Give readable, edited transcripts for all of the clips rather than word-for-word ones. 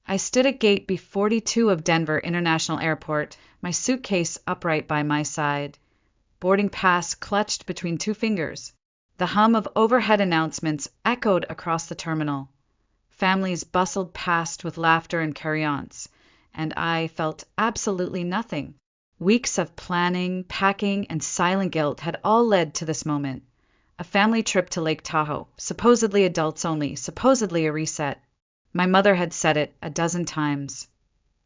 I stood at gate B42 of Denver International Airport, my suitcase upright by my side, boarding pass clutched between two fingers. The hum of overhead announcements echoed across the terminal. Families bustled past with laughter and carry-ons, and I felt absolutely nothing. Weeks of planning, packing, and silent guilt had all led to this moment. A family trip to Lake Tahoe, supposedly adults only, supposedly a reset. My mother had said it a dozen times.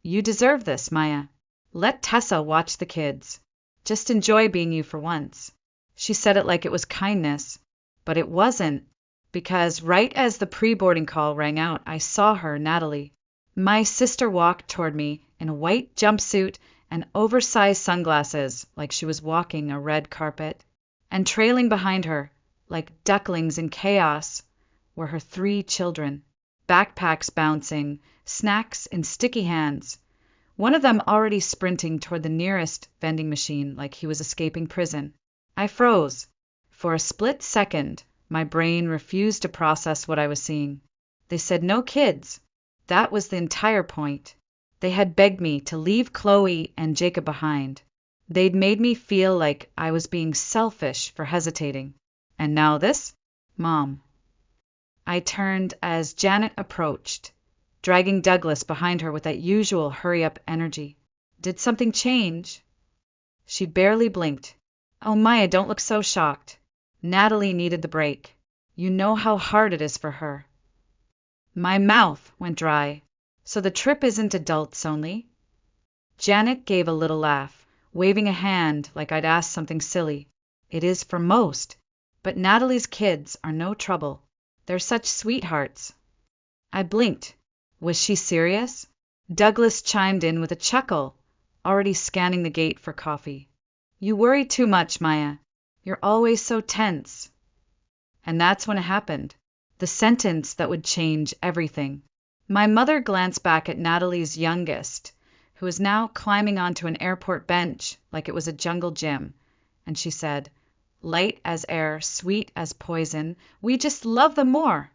You deserve this, Maya. Let Tessa watch the kids. Just enjoy being you for once. She said it like it was kindness, but it wasn't, because right as the pre-boarding call rang out, I saw her, Natalie. My sister walked toward me in a white jumpsuit and oversized sunglasses, like she was walking a red carpet. And trailing behind her, like ducklings in chaos, were her 3 children, backpacks bouncing, snacks in sticky hands. One of them already sprinting toward the nearest vending machine like he was escaping prison. I froze. For a split second, my brain refused to process what I was seeing. They said no kids. That was the entire point. They had begged me to leave Chloe and Jacob behind. They'd made me feel like I was being selfish for hesitating. And now this? Mom. I turned as Janet approached, dragging Douglas behind her with that usual hurry-up energy. Did something change? She barely blinked. Oh, Maya, don't look so shocked. Natalie needed the break. You know how hard it is for her. My mouth went dry. So the trip isn't adults only? Janet gave a little laugh, waving a hand like I'd asked something silly. It is for most, but Natalie's kids are no trouble. They're such sweethearts. I blinked. Was she serious? Douglas chimed in with a chuckle, already scanning the gate for coffee. You worry too much, Maya. You're always so tense. And that's when it happened. The sentence that would change everything. My mother glanced back at Natalie's youngest, who was now climbing onto an airport bench like it was a jungle gym, and she said, light as air, sweet as poison, we just love them more.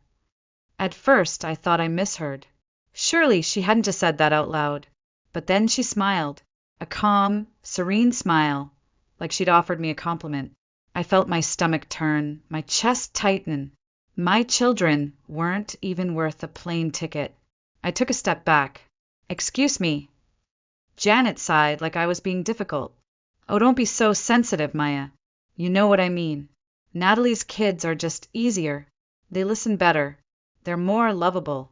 At first, I thought I misheard. Surely she hadn't just said that out loud. But then she smiled, a calm, serene smile, like she'd offered me a compliment. I felt my stomach turn, my chest tighten. My children weren't even worth a plane ticket. I took a step back. Excuse me. Janet sighed like I was being difficult. Oh, don't be so sensitive, Maya. You know what I mean. Natalie's kids are just easier. They listen better. They're more lovable.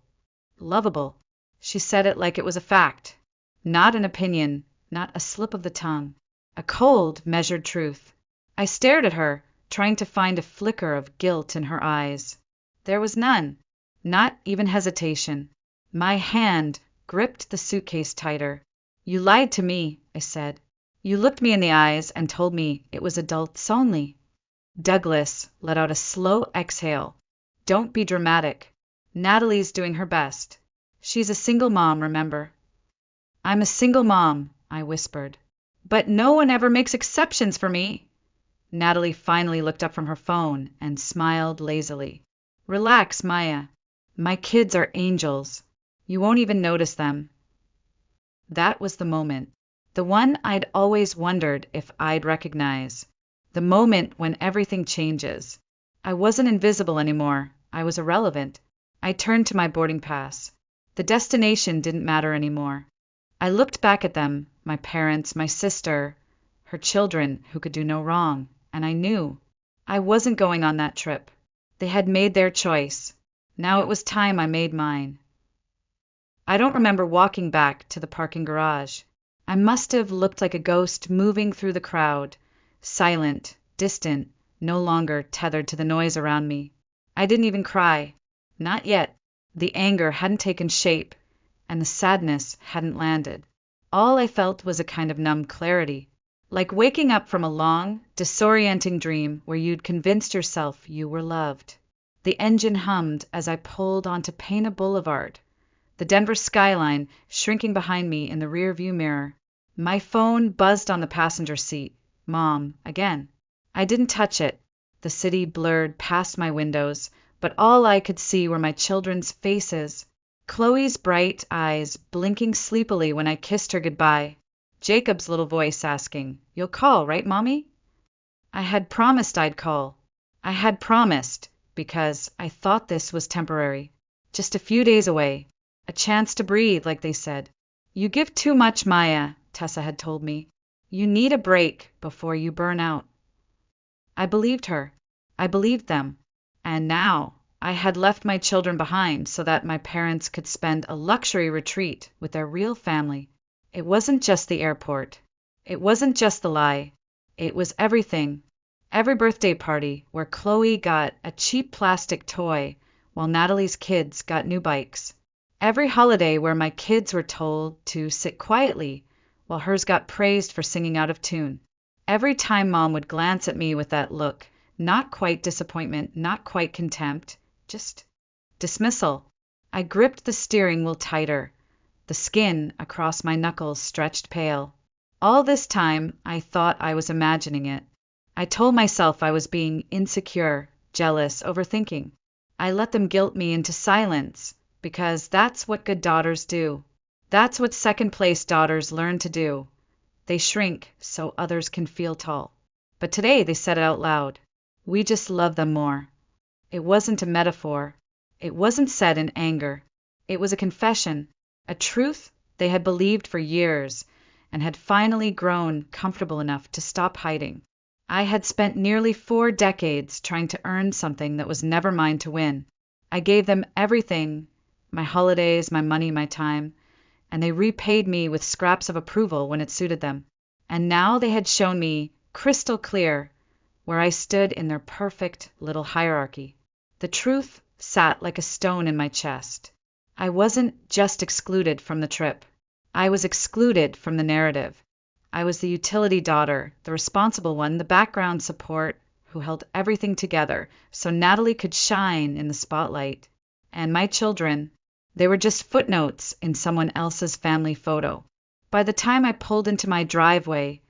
Lovable. She said it like it was a fact. Not an opinion, not a slip of the tongue. A cold, measured truth. I stared at her, trying to find a flicker of guilt in her eyes. There was none. Not even hesitation. My hand gripped the suitcase tighter. You lied to me, I said. You looked me in the eyes and told me it was adults only. Douglas let out a slow exhale. Don't be dramatic. Natalie's doing her best. She's a single mom, remember? I'm a single mom, I whispered. But no one ever makes exceptions for me. Natalie finally looked up from her phone and smiled lazily. Relax, Maya. My kids are angels. You won't even notice them. That was the moment. The one I'd always wondered if I'd recognize. The moment when everything changes. I wasn't invisible anymore. I was irrelevant. I turned to my boarding pass. The destination didn't matter anymore. I looked back at them, my parents, my sister, her children who could do no wrong, and I knew I wasn't going on that trip. They had made their choice. Now it was time I made mine. I don't remember walking back to the parking garage. I must have looked like a ghost moving through the crowd, silent, distant, no longer tethered to the noise around me. I didn't even cry. Not yet. The anger hadn't taken shape, and the sadness hadn't landed. All I felt was a kind of numb clarity, like waking up from a long, disorienting dream where you'd convinced yourself you were loved. The engine hummed as I pulled onto Pana Boulevard, the Denver skyline shrinking behind me in the rearview mirror. My phone buzzed on the passenger seat. Mom, again. I didn't touch it. The city blurred past my windows, but all I could see were my children's faces. Chloe's bright eyes blinking sleepily when I kissed her goodbye. Jacob's little voice asking, "You'll call, right, Mommy?" I had promised I'd call. I had promised, because I thought this was temporary. Just a few days away. A chance to breathe, like they said. "You give too much, Maya," Tessa had told me. "You need a break before you burn out." I believed her. I believed them. And now I had left my children behind so that my parents could spend a luxury retreat with their real family. It wasn't just the airport. It wasn't just the lie. It was everything. Every birthday party where Chloe got a cheap plastic toy while Natalie's kids got new bikes. Every holiday where my kids were told to sit quietly while hers got praised for singing out of tune. Every time Mom would glance at me with that look, not quite disappointment, not quite contempt, just dismissal. I gripped the steering wheel tighter. The skin across my knuckles stretched pale. All this time, I thought I was imagining it. I told myself I was being insecure, jealous, overthinking. I let them guilt me into silence, because that's what good daughters do. That's what second-place daughters learn to do. They shrink so others can feel tall. But today they said it out loud. We just love them more. It wasn't a metaphor. It wasn't said in anger. It was a confession, a truth they had believed for years and had finally grown comfortable enough to stop hiding. I had spent nearly 4 decades trying to earn something that was never mine to win. I gave them everything, my holidays, my money, my time, and they repaid me with scraps of approval when it suited them. And now they had shown me, crystal clear, where I stood in their perfect little hierarchy. The truth sat like a stone in my chest. I wasn't just excluded from the trip. I was excluded from the narrative. I was the utility daughter, the responsible one, the background support, who held everything together so Natalie could shine in the spotlight. And my children, they were just footnotes in someone else's family photo. By the time I pulled into my driveway,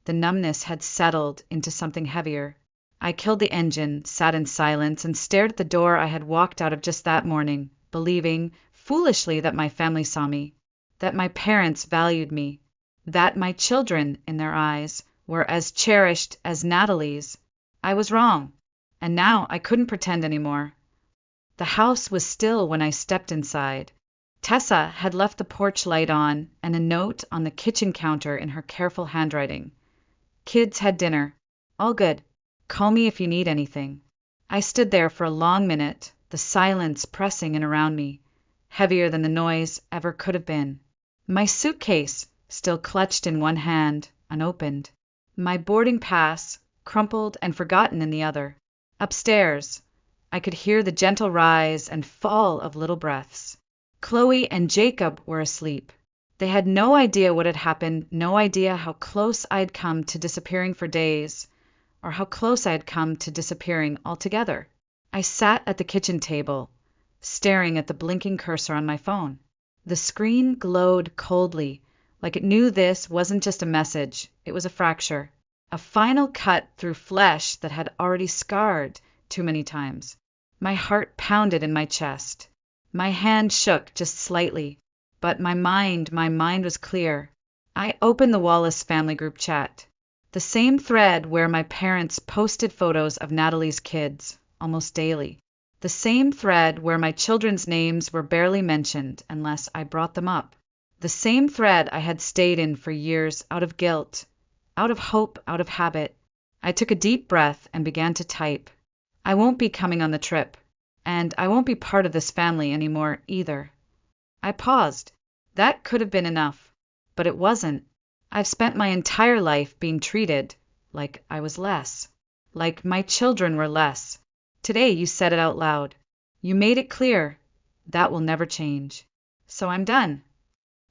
the numbness had settled into something heavier. I killed the engine, sat in silence, and stared at the door I had walked out of just that morning, believing, foolishly, that my family saw me, that my parents valued me, that my children, in their eyes, were as cherished as Natalie's. I was wrong, and now I couldn't pretend anymore. The house was still when I stepped inside. Tessa had left the porch light on and a note on the kitchen counter in her careful handwriting. "Kids had dinner. All good. Call me if you need anything." I stood there for a long minute, the silence pressing in around me, heavier than the noise ever could have been. My suitcase, still clutched in one hand, unopened. My boarding pass, crumpled and forgotten in the other. Upstairs, I could hear the gentle rise and fall of little breaths. Chloe and Jacob were asleep. They had no idea what had happened, no idea how close I'd come to disappearing for days, or how close I had come to disappearing altogether. I sat at the kitchen table, staring at the blinking cursor on my phone. The screen glowed coldly, like it knew this wasn't just a message, it was a fracture, a final cut through flesh that had already scarred too many times. My heart pounded in my chest. My hand shook just slightly, but my mind was clear. I opened the Wallace family group chat, the same thread where my parents posted photos of Natalie's kids almost daily, the same thread where my children's names were barely mentioned unless I brought them up, the same thread I had stayed in for years out of guilt, out of hope, out of habit. I took a deep breath and began to type. I won't be coming on the trip, and I won't be part of this family anymore either. I paused. That could have been enough, but it wasn't. I've spent my entire life being treated like I was less, like my children were less. Today you said it out loud. You made it clear. That will never change. So I'm done.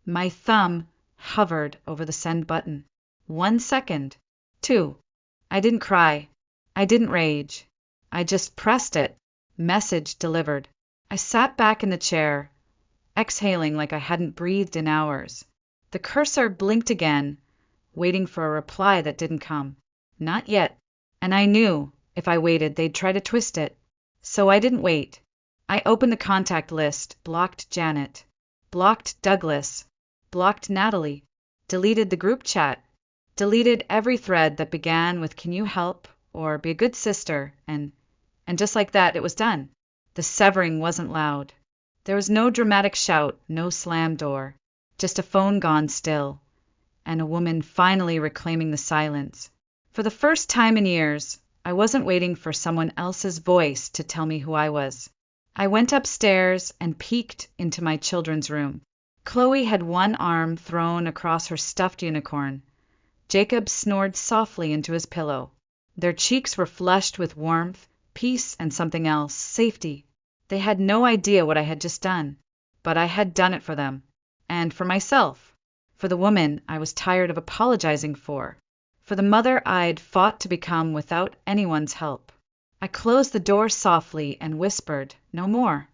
My thumb hovered over the send button. 1 second. 2. I didn't cry. I didn't rage. I just pressed it. Message delivered. I sat back in the chair, exhaling like I hadn't breathed in hours. The cursor blinked again, waiting for a reply that didn't come. Not yet. And I knew, if I waited, they'd try to twist it. So I didn't wait. I opened the contact list, blocked Janet, blocked Douglas, blocked Natalie, deleted the group chat, deleted every thread that began with "Can you help?" or "Be a good sister," and just like that, it was done. The severing wasn't loud. There was no dramatic shout, no slam door, just a phone gone still, and a woman finally reclaiming the silence. For the first time in years, I wasn't waiting for someone else's voice to tell me who I was. I went upstairs and peeked into my children's room. Chloe had one arm thrown across her stuffed unicorn. Jacob snored softly into his pillow. Their cheeks were flushed with warmth, peace, and something else, safety. They had no idea what I had just done, but I had done it for them, and for myself, for the woman I was tired of apologizing for the mother I'd fought to become without anyone's help. I closed the door softly and whispered, "No more."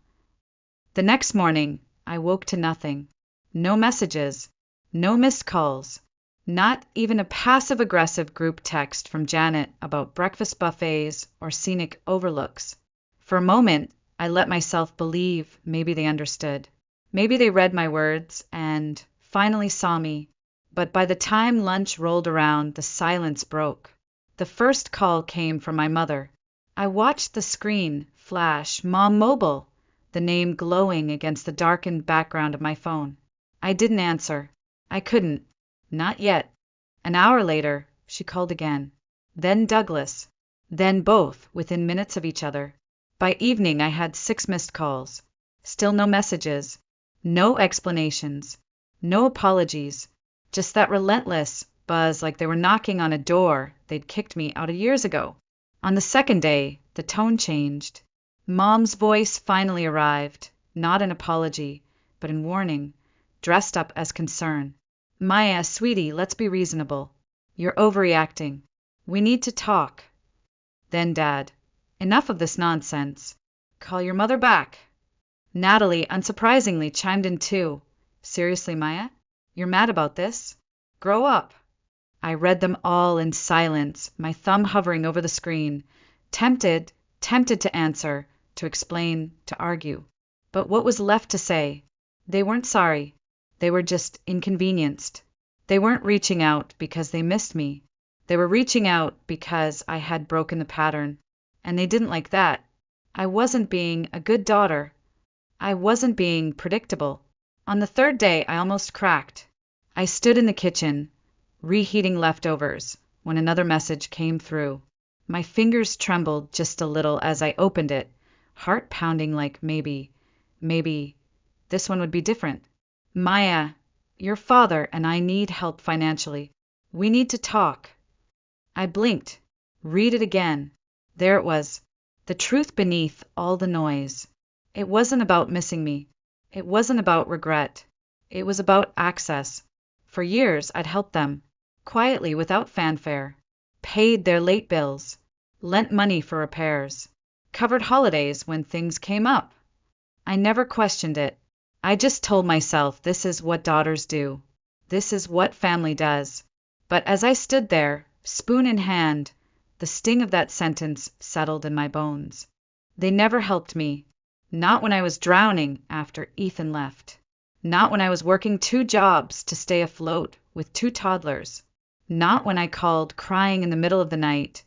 The next morning, I woke to nothing. No messages, no missed calls, not even a passive-aggressive group text from Janet about breakfast buffets or scenic overlooks. For a moment, I let myself believe maybe they understood. Maybe they read my words and finally saw me. But by the time lunch rolled around, the silence broke. The first call came from my mother. I watched the screen flash "Mom Mobile," the name glowing against the darkened background of my phone. I didn't answer. I couldn't. Not yet. An hour later, she called again. Then Douglas. Then both, within minutes of each other. By evening, I had 6 missed calls. Still no messages. No explanations. No apologies. Just that relentless buzz like they were knocking on a door they'd kicked me out of years ago. On the second day, the tone changed. Mom's voice finally arrived, not in apology, but in warning, dressed up as concern. "Maya, sweetie, let's be reasonable. You're overreacting. We need to talk." Then Dad. "Enough of this nonsense. Call your mother back." Natalie, unsurprisingly, chimed in too. "Seriously, Maya? You're mad about this? Grow up." I read them all in silence, my thumb hovering over the screen, tempted to answer, to explain, to argue. But what was left to say? They weren't sorry. They were just inconvenienced. They weren't reaching out because they missed me. They were reaching out because I had broken the pattern, and they didn't like that. I wasn't being a good daughter. I wasn't being predictable. On the third day, I almost cracked. I stood in the kitchen, reheating leftovers, when another message came through. My fingers trembled just a little as I opened it, heart pounding like maybe, this one would be different. "Maya, your father and I need help financially. We need to talk." I blinked. Read it again. There it was. The truth beneath all the noise. It wasn't about missing me. It wasn't about regret. It was about access. For years, I'd helped them, quietly, without fanfare, paid their late bills, lent money for repairs, covered holidays when things came up. I never questioned it. I just told myself this is what daughters do. This is what family does. But as I stood there, spoon in hand, the sting of that sentence settled in my bones. They never helped me. Not when I was drowning after Ethan left. Not when I was working 2 jobs to stay afloat with 2 toddlers. Not when I called crying in the middle of the night,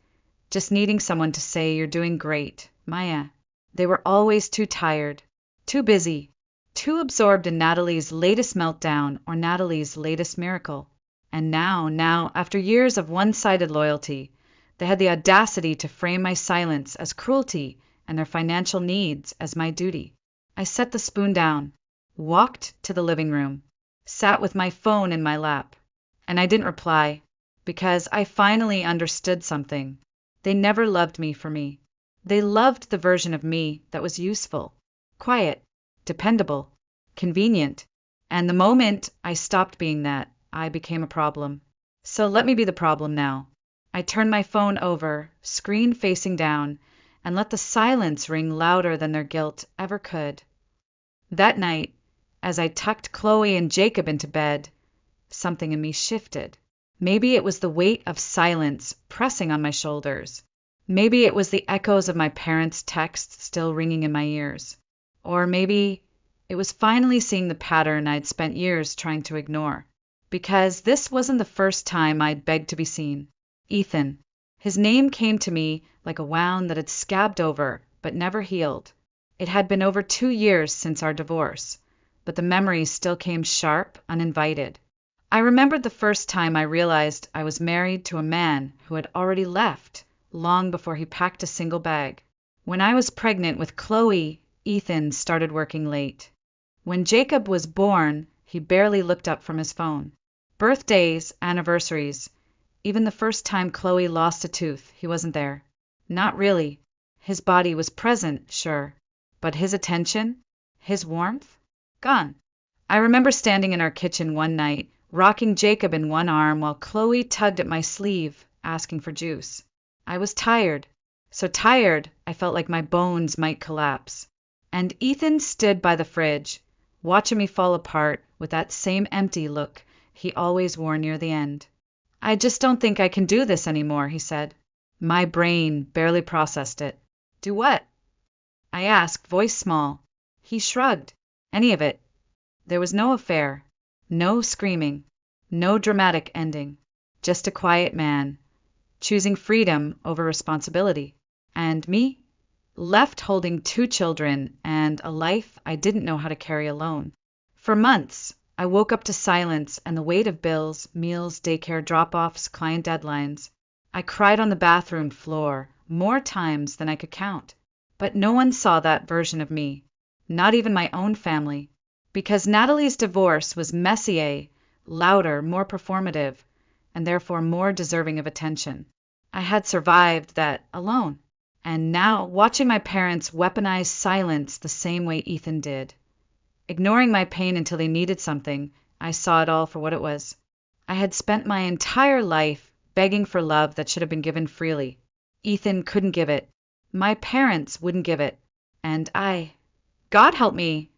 just needing someone to say you're doing great, Maya. They were always too tired, too busy, too absorbed in Natalie's latest meltdown or Natalie's latest miracle. And now, after years of one-sided loyalty, they had the audacity to frame my silence as cruelty and their financial needs as my duty. I set the spoon down, walked to the living room, sat with my phone in my lap, and I didn't reply, because I finally understood something. They never loved me for me. They loved the version of me that was useful, quiet, dependable, convenient, and the moment I stopped being that, I became a problem. So let me be the problem now. I turned my phone over, screen facing down, and let the silence ring louder than their guilt ever could. That night, as I tucked Chloe and Jacob into bed, something in me shifted. Maybe it was the weight of silence pressing on my shoulders. Maybe it was the echoes of my parents' texts still ringing in my ears. Or maybe it was finally seeing the pattern I'd spent years trying to ignore. Because this wasn't the first time I'd begged to be seen. Ethan. His name came to me like a wound that had scabbed over, but never healed. It had been over 2 years since our divorce, but the memories still came sharp, uninvited. I remembered the first time I realized I was married to a man who had already left, long before he packed a single bag. When I was pregnant with Chloe, Ethan started working late. When Jacob was born, he barely looked up from his phone. Birthdays, anniversaries, even the first time Chloe lost a tooth, he wasn't there. Not really. His body was present, sure, but his attention, his warmth, gone. I remember standing in our kitchen one night, rocking Jacob in one arm while Chloe tugged at my sleeve, asking for juice. I was tired, so tired I felt like my bones might collapse. And Ethan stood by the fridge, watching me fall apart with that same empty look he always wore near the end. "I just don't think I can do this anymore," he said. My brain barely processed it. "Do what?" I asked, voice small. He shrugged. "Any of it." There was no affair, no screaming, no dramatic ending. Just a quiet man, choosing freedom over responsibility. And me? Left holding 2 children and a life I didn't know how to carry alone. For months, I woke up to silence and the weight of bills, meals, daycare drop-offs, client deadlines. I cried on the bathroom floor more times than I could count. But no one saw that version of me, not even my own family, because Natalie's divorce was messier, louder, more performative, and therefore more deserving of attention. I had survived that alone. And now, watching my parents weaponize silence the same way Ethan did. Ignoring my pain until they needed something, I saw it all for what it was. I had spent my entire life begging for love that should have been given freely. Ethan couldn't give it. My parents wouldn't give it. And God help me,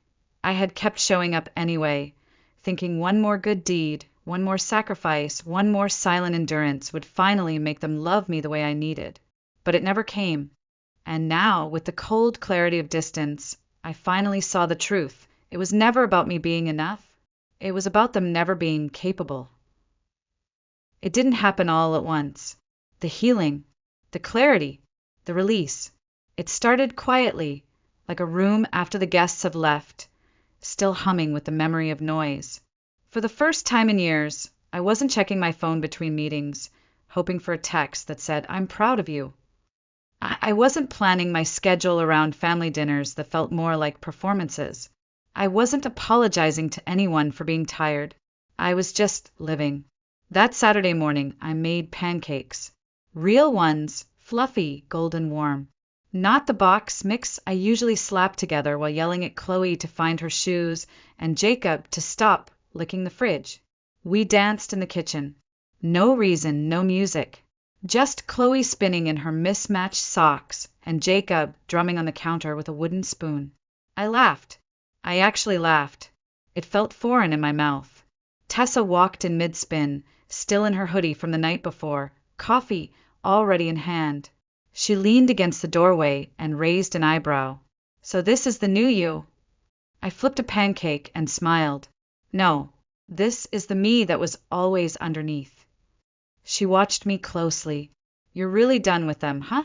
I had kept showing up anyway, thinking one more good deed, one more sacrifice, one more silent endurance would finally make them love me the way I needed. But it never came. And now, with the cold clarity of distance, I finally saw the truth. It was never about me being enough. It was about them never being capable. It didn't happen all at once. The healing, the clarity, the release. It started quietly, like a room after the guests have left, still humming with the memory of noise. For the first time in years, I wasn't checking my phone between meetings, hoping for a text that said, "I'm proud of you." I wasn't planning my schedule around family dinners that felt more like performances. I wasn't apologizing to anyone for being tired. I was just living. That Saturday morning, I made pancakes. Real ones, fluffy, golden warm. Not the box mix I usually slap together while yelling at Chloe to find her shoes and Jacob to stop licking the fridge. We danced in the kitchen. No reason, no music. Just Chloe spinning in her mismatched socks and Jacob drumming on the counter with a wooden spoon. I laughed. I actually laughed. It felt foreign in my mouth. Tessa walked in mid-spin, still in her hoodie from the night before, coffee already in hand. She leaned against the doorway and raised an eyebrow. "So this is the new you?" I flipped a pancake and smiled. "No, this is the me that was always underneath." She watched me closely. "You're really done with them, huh?"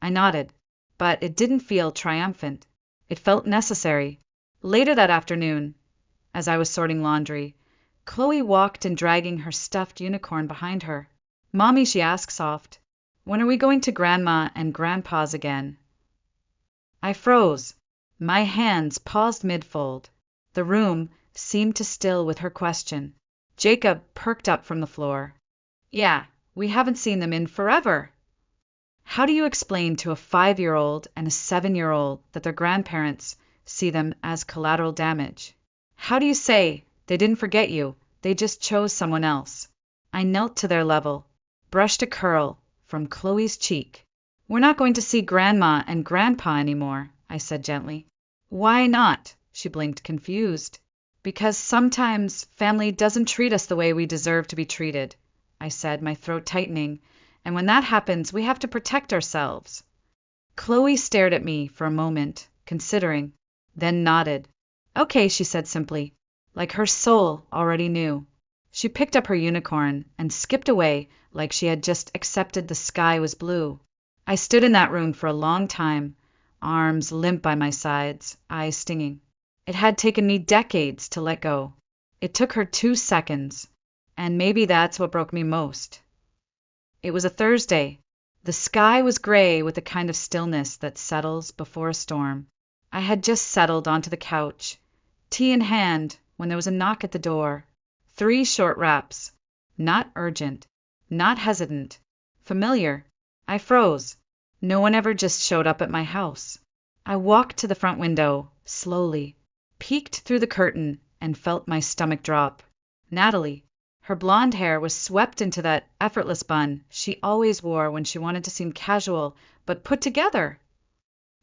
I nodded, but it didn't feel triumphant. It felt necessary. Later that afternoon, as I was sorting laundry, Chloe walked in dragging her stuffed unicorn behind her. "Mommy," she asked soft, "when are we going to Grandma and Grandpa's again?" I froze. My hands paused mid-fold. The room seemed to still with her question. Jacob perked up from the floor. "Yeah, we haven't seen them in forever." How do you explain to a 5-year-old and a 7-year-old that their grandparents see them as collateral damage? How do you say they didn't forget you, they just chose someone else? I knelt to their level, brushed a curl from Chloe's cheek. "We're not going to see Grandma and Grandpa anymore," I said gently. "Why not?" She blinked, confused. "Because sometimes family doesn't treat us the way we deserve to be treated," I said, my throat tightening. "And when that happens, we have to protect ourselves." Chloe stared at me for a moment, considering, then nodded. Okay, she said simply, like her soul already knew. She picked up her unicorn and skipped away like she had just accepted the sky was blue. I stood in that room for a long time, arms limp by my sides, eyes stinging. It had taken me decades to let go. It took her 2 seconds, and maybe that's what broke me most. It was a Thursday. The sky was gray with the kind of stillness that settles before a storm. I had just settled onto the couch, tea in hand, when there was a knock at the door. 3 short raps. Not urgent, not hesitant, familiar. I froze. No one ever just showed up at my house. I walked to the front window, slowly, peeked through the curtain, and felt my stomach drop. Natalie. Her blonde hair was swept into that effortless bun she always wore when she wanted to seem casual but put together.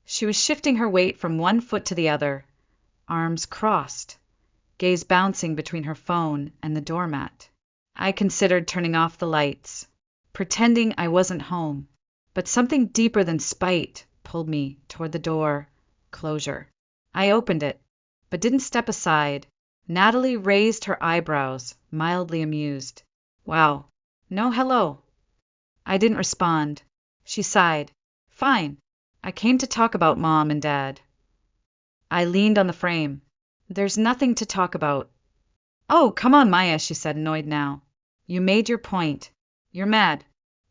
She was shifting her weight from one foot to the other, arms crossed, gaze bouncing between her phone and the doormat. I considered turning off the lights, pretending I wasn't home, but something deeper than spite pulled me toward the door, closure. I opened it, but didn't step aside. Natalie raised her eyebrows, mildly amused. Wow, no hello. I didn't respond. She sighed. Fine. I came to talk about Mom and Dad. I leaned on the frame. There's nothing to talk about. Oh, come on, Maya, she said, annoyed now. You made your point. You're mad.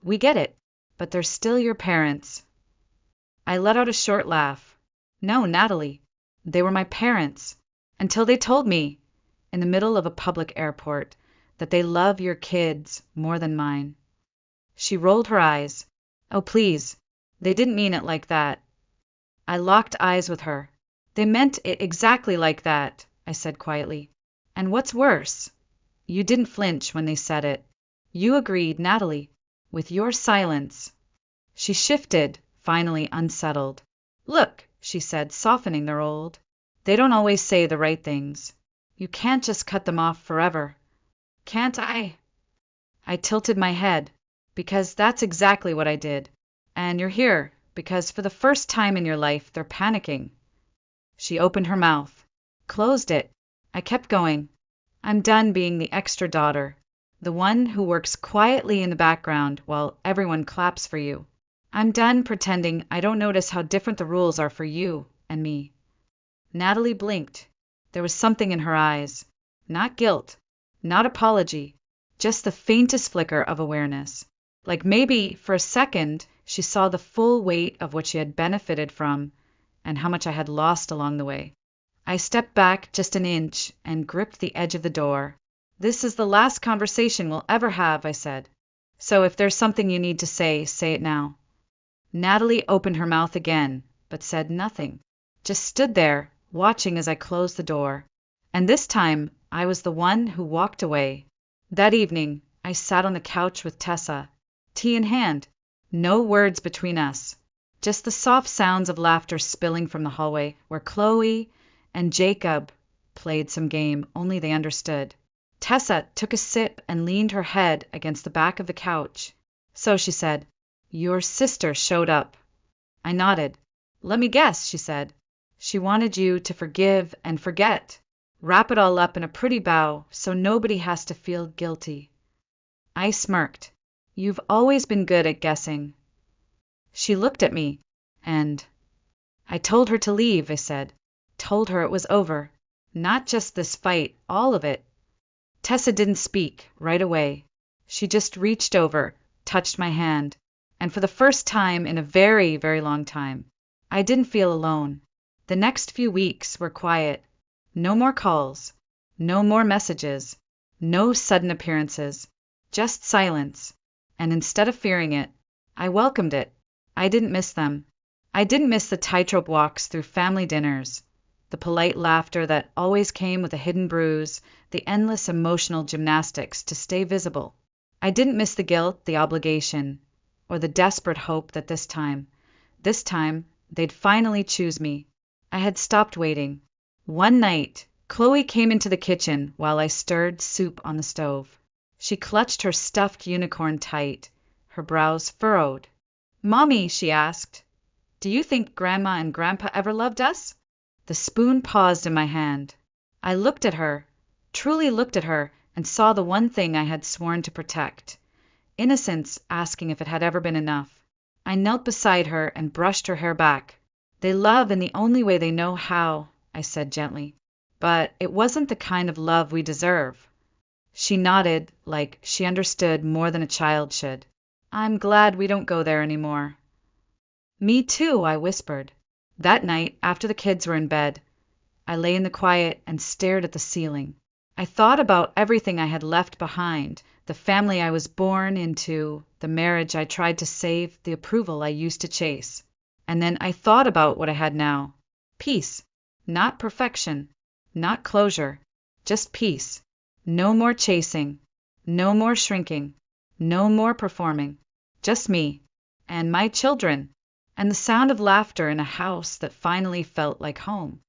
We get it. But they're still your parents. I let out a short laugh. No, Natalie. They were my parents. Until they told me, in the middle of a public airport, that they love your kids more than mine. She rolled her eyes. Oh, please. They didn't mean it like that. I locked eyes with her. They meant it exactly like that, I said quietly. And what's worse, you didn't flinch when they said it. You agreed, Natalie, with your silence. She shifted, finally unsettled. Look, she said, softening their hold. They don't always say the right things. You can't just cut them off forever. Can't I? I tilted my head, because that's exactly what I did. And you're here, because for the first time in your life, they're panicking. She opened her mouth, closed it. I kept going. I'm done being the extra daughter, the one who works quietly in the background while everyone claps for you. I'm done pretending I don't notice how different the rules are for you and me. Natalie blinked. There was something in her eyes. Not guilt, not apology, just the faintest flicker of awareness. Like maybe, for a second, she saw the full weight of what she had benefited from and how much I had lost along the way. I stepped back just an inch and gripped the edge of the door. This is the last conversation we'll ever have, I said. So if there's something you need to say it now. Natalie opened her mouth again, but said nothing. Just stood there, watching as I closed the door. And this time, I was the one who walked away. That evening, I sat on the couch with Tessa, tea in hand. No words between us. Just the soft sounds of laughter spilling from the hallway where Chloe and Jacob played some game only they understood. Tessa took a sip and leaned her head against the back of the couch. So she said, your sister showed up. I nodded. Let me guess, she said. She wanted you to forgive and forget. Wrap it all up in a pretty bow so nobody has to feel guilty. I smirked. You've always been good at guessing. She looked at me, and I told her to leave, I said. Told her it was over. Not just this fight, all of it. Tessa didn't speak right away. She just reached over, touched my hand, and for the first time in a very, very long time, I didn't feel alone. The next few weeks were quiet. No more calls, no more messages, no sudden appearances, just silence. And instead of fearing it, I welcomed it. I didn't miss them. I didn't miss the tightrope walks through family dinners, the polite laughter that always came with a hidden bruise, the endless emotional gymnastics to stay visible. I didn't miss the guilt, the obligation, or the desperate hope that this time, they'd finally choose me. I had stopped waiting. One night, Chloe came into the kitchen while I stirred soup on the stove. She clutched her stuffed unicorn tight, her brows furrowed. Mommy, she asked, Do you think Grandma and Grandpa ever loved us? The spoon paused in my hand. I looked at her, truly looked at her, and saw the one thing I had sworn to protect. Innocence asking if it had ever been enough. I knelt beside her and brushed her hair back. They love in the only way they know how, I said gently. But it wasn't the kind of love we deserve. She nodded, like she understood more than a child should. I'm glad we don't go there anymore. Me too, I whispered. That night, after the kids were in bed, I lay in the quiet and stared at the ceiling. I thought about everything I had left behind, the family I was born into, the marriage I tried to save, the approval I used to chase. And then I thought about what I had now. Peace. Not perfection. Not closure. Just peace. No more chasing. No more shrinking. No more performing. Just me. And my children. And the sound of laughter in a house that finally felt like home.